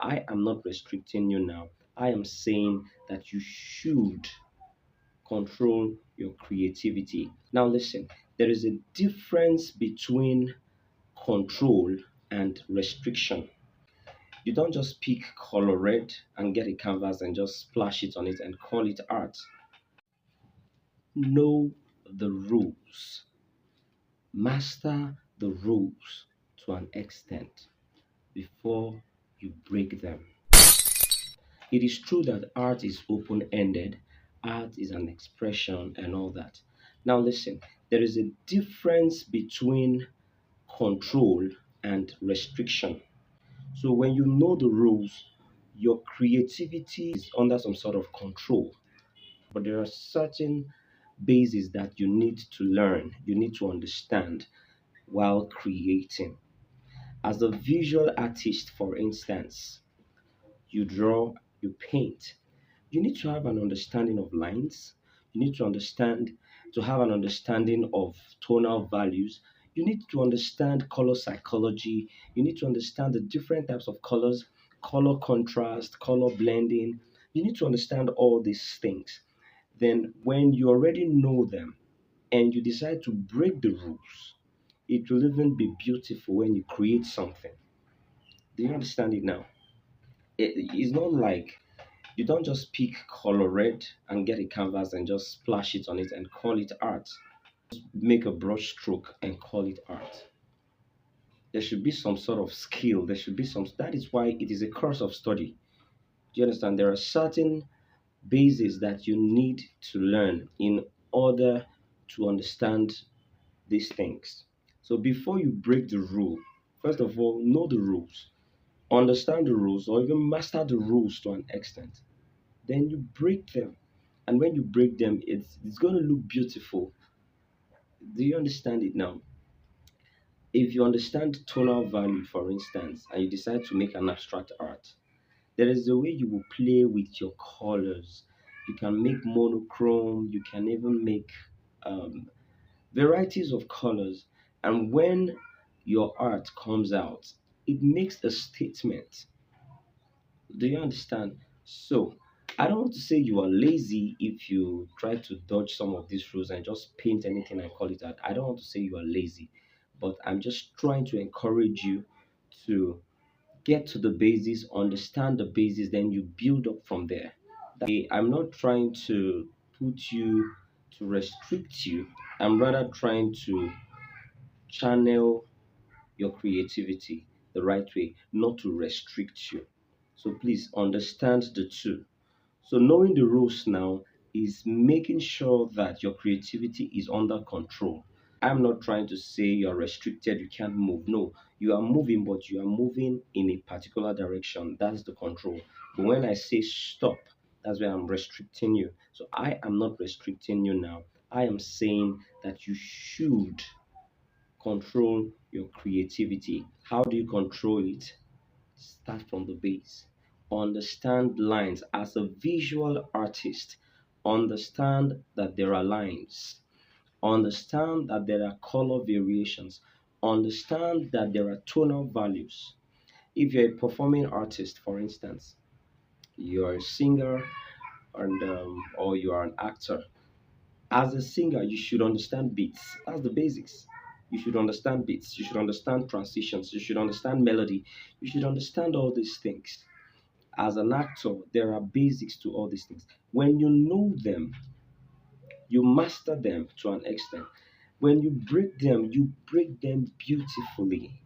I am not restricting you now. I am saying that you should control your creativity. Now, listen, there is a difference between control and restriction. You don't just pick color red and get a canvas and just splash it on it and call it art. Know the rules, master the rules to an extent before you break them. It is true that art is open ended, art is an expression, and all that. Now, listen, there is a difference between control and restriction. So, when you know the rules, your creativity is under some sort of control. But there are certain bases that you need to learn, you need to understand while creating. As a visual artist, for instance, you draw, you paint. You need to have an understanding of lines. You need to understand, to have an understanding of tonal values. You need to understand color psychology. You need to understand the different types of colors, color contrast, color blending. You need to understand all these things. Then, when you already know them and you decide to break the rules, it will even be beautiful when you create something. Do you understand it now? It's not like you don't just pick color red and get a canvas and just splash it on it and call it art. Make a brush stroke and call it art. There should be some sort of skill. There should be some. That is why it is a course of study. Do you understand? There are certain bases that you need to learn in order to understand these things. So before you break the rule, first of all, know the rules, understand the rules, or even master the rules to an extent. Then you break them. And when you break them, it's going to look beautiful. Do you understand it now? If you understand tonal value, for instance, and you decide to make an abstract art, there is a way you will play with your colors. You can make monochrome, you can even make um, varieties of colors. And when your art comes out, it makes a statement. Do you understand? So, I don't want to say you are lazy if you try to dodge some of these rules and just paint anything and call it art. I don't want to say you are lazy, but I'm just trying to encourage you to get to the basis, understand the basis, then you build up from there. I'm not trying to put you to restrict you. I'm rather trying to channel your creativity the right way, not to restrict you. So please understand the two. So knowing the rules now is making sure that your creativity is under control. I'm not trying to say you're restricted, you can't move. No, you are moving, but you are moving in a particular direction. That's the control. But when I say stop, that's where I'm restricting you. So I am not restricting you now. I am saying that you should control your creativity. How do you control it? Start from the base. Understand lines as a visual artist. Understand that there are lines. Understand that there are color variations. Understand that there are tonal values. If you're a performing artist, for instance, you're a singer or you are an actor, as a singer, you should understand beats. That's the basics. You should understand beats. You should understand transitions. You should understand melody. You should understand all these things. As an actor, there are basics to all these things. When you know them, you master them to an extent. When you break them beautifully.